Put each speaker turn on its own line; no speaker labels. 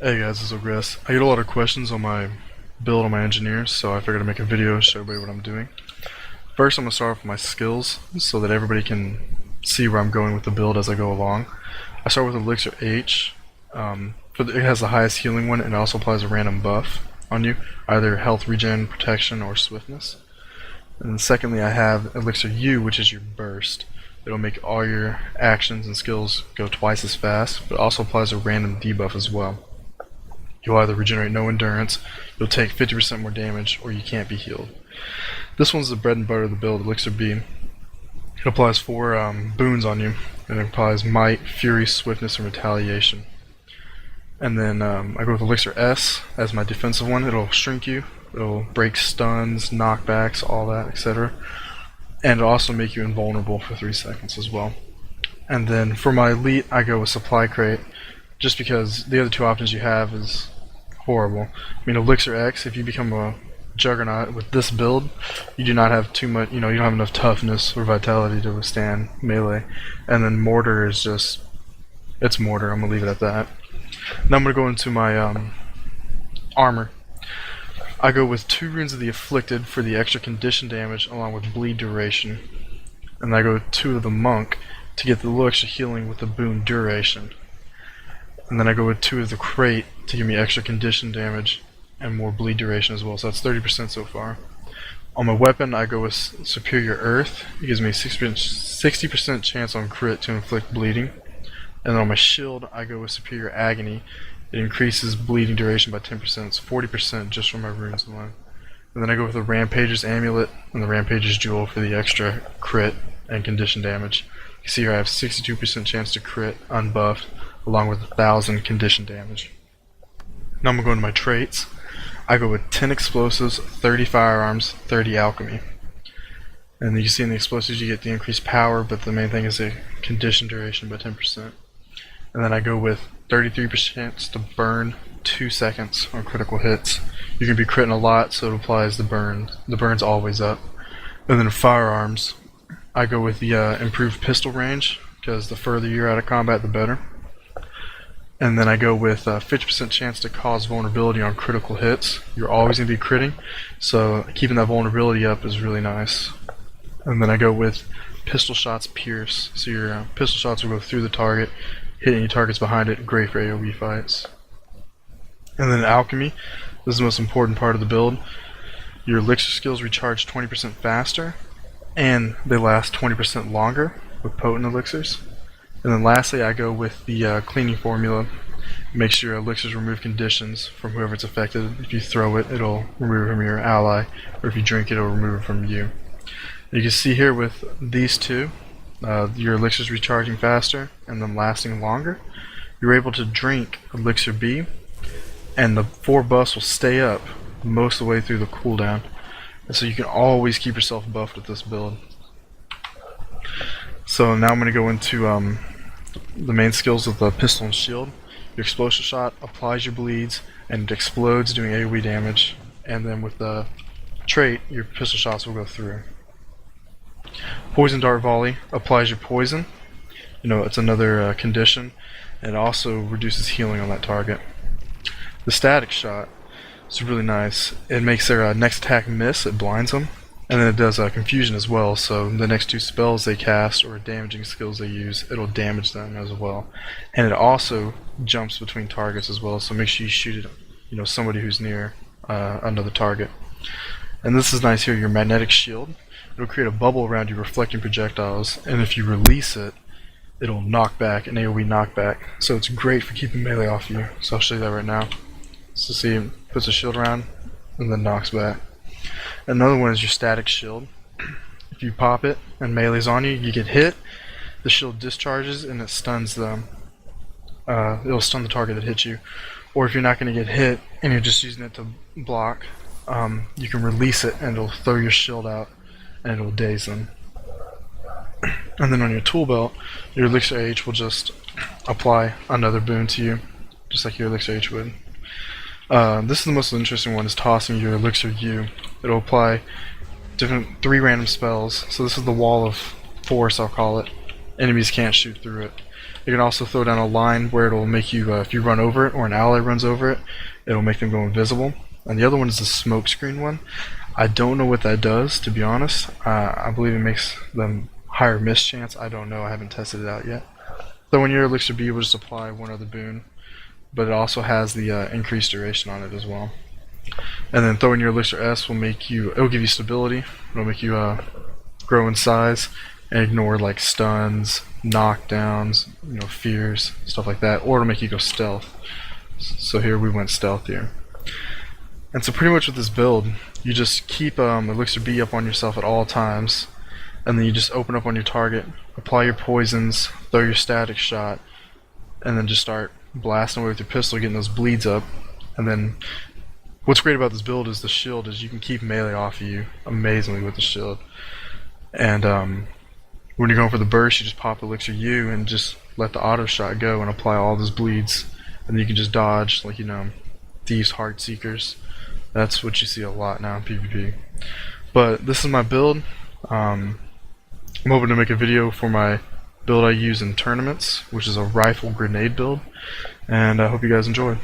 Hey guys, this is Ogresk. I get a lot of questions on my build on my engineers, so I figured I'd make a video to show everybody what I'm doing. First, I'm going to start off with my skills so that everybody can see where I'm going with the build as I go along. I start with Elixir H. It has the highest healing one, and it also applies a random buff on you, either health regen, protection, or swiftness. And then secondly, I have Elixir U, which is your burst. It'll make all your actions and skills go twice as fast, but it also applies a random debuff as well. You'll either regenerate no endurance, you'll take 50% more damage, or you can't be healed. This one's the bread and butter of the build, Elixir B. It applies 4 boons on you, and it applies Might, Fury, Swiftness, and Retaliation. And then I go with Elixir S as my defensive one. It'll shrink you, it'll break stuns, knockbacks, all that, etc. And it'll also make you invulnerable for 3 seconds as well. And then for my elite, I go with Supply Crate, just because the other 2 options you have is horrible. I mean, Elixir X, if you become a juggernaut with this build, you do not have too much, you don't have enough toughness or vitality to withstand melee. And then Mortar is just, it's Mortar, I'm going to leave it at that. Now I'm going to go into my armor. I go with 2 Runes of the Afflicted for the extra condition damage along with bleed duration. And I go with 2 of the Monk to get the little extra healing with the boon duration. And then I go with 2 of the Crate to give me extra condition damage and more bleed duration as well, so that's 30% so far. On my weapon, I go with Superior Earth. It gives me a 60% chance on crit to inflict bleeding. And then on my shield, I go with Superior Agony. It increases bleeding duration by 10%, it's 40% just from my runes alone. And then I go with the Rampager's Amulet and the Rampager's Jewel for the extra crit and condition damage. You see here I have 62% chance to crit unbuffed, along with 1,000 condition damage. Now I'm going to go into my traits. I go with 10 explosives, 30 firearms, 30 alchemy. And you see in the explosives you get the increased power, but the main thing is the condition duration by 10%. And then I go with 33% to burn 2 seconds on critical hits. You can be critting a lot, so it applies the burn. The burn's always up. And then firearms, I go with the improved pistol range, because the further you're out of combat, the better. And then I go with 50% chance to cause vulnerability on critical hits. You're always going to be critting, so keeping that vulnerability up is really nice. And then I go with pistol shots pierce, so your pistol shots will go through the target, hit any targets behind it, great for AoE fights. And then alchemy, this is the most important part of the build. Your elixir skills recharge 20% faster, and they last 20% longer with potent elixirs. And then lastly, I go with the cleaning formula. Make sure your elixirs remove conditions from whoever it's affected. If you throw it, it'll remove it from your ally, or if you drink it, it'll remove it from you. You can see here with these 2, your elixirs recharging faster and them lasting longer. You're able to drink Elixir B, and the 4 buffs will stay up most of the way through the cooldown. And so you can always keep yourself buffed with this build. So now I'm going to go into the main skills of the pistol and shield. Your explosive shot applies your bleeds and it explodes doing AoE damage, and then with the trait your pistol shots will go through. Poison dart volley applies your poison. It's another condition, and it also reduces healing on that target. The static shot is really nice. It makes their next attack miss, it blinds them. And then it does confusion as well, so the next 2 spells they cast or damaging skills they use, it'll damage them as well. And it also jumps between targets as well, so make sure you shoot it, somebody who's near another target. And this is nice here, your magnetic shield. It'll create a bubble around you reflecting projectiles, and if you release it, it'll knock back, an AoE knockback. So it's great for keeping melee off you. So I'll show you that right now. So see, it puts a shield around and then knocks back. Another one is your static shield. If you pop it and melee's on you, you get hit, the shield discharges and it stuns them. It'll stun the target that hits you. Or if you're not going to get hit and you're just using it to block, you can release it and it'll throw your shield out and it'll daze them. And then on your tool belt, your Elixir H will just apply another boon to you, just like your Elixir H would. This is the most interesting one, is tossing your Elixir U. It'll apply 3 random spells. So this is the wall of force, I'll call it. Enemies can't shoot through it. You can also throw down a line where it'll make you, if you run over it or an ally runs over it, it'll make them go invisible. And the other one is the smoke screen one. I don't know what that does, to be honest. I believe it makes them higher miss chance. I don't know. I haven't tested it out yet. So when your Elixir B will just apply one other boon, but it also has the increased duration on it as well. And then throwing your Elixir S will make you, it'll give you stability. It'll make you grow in size and ignore like stuns, knockdowns, fears, stuff like that. Or it'll make you go stealth. So here we went stealth here. And so pretty much with this build, you just keep Elixir B up on yourself at all times, and then you just open up on your target, apply your poisons, throw your static shot, and then just start blasting away with your pistol, getting those bleeds up. And then what's great about this build is the shield is you can keep melee off of you amazingly with the shield. And when you're going for the burst, you just pop Elixir U and just let the auto shot go and apply all those bleeds, and then you can just dodge like Thieves' Heart Seekers. That's what you see a lot now in PvP. But this is my build. I'm hoping to make a video for my build I use in tournaments, which is a rifle grenade build, and I hope you guys enjoy.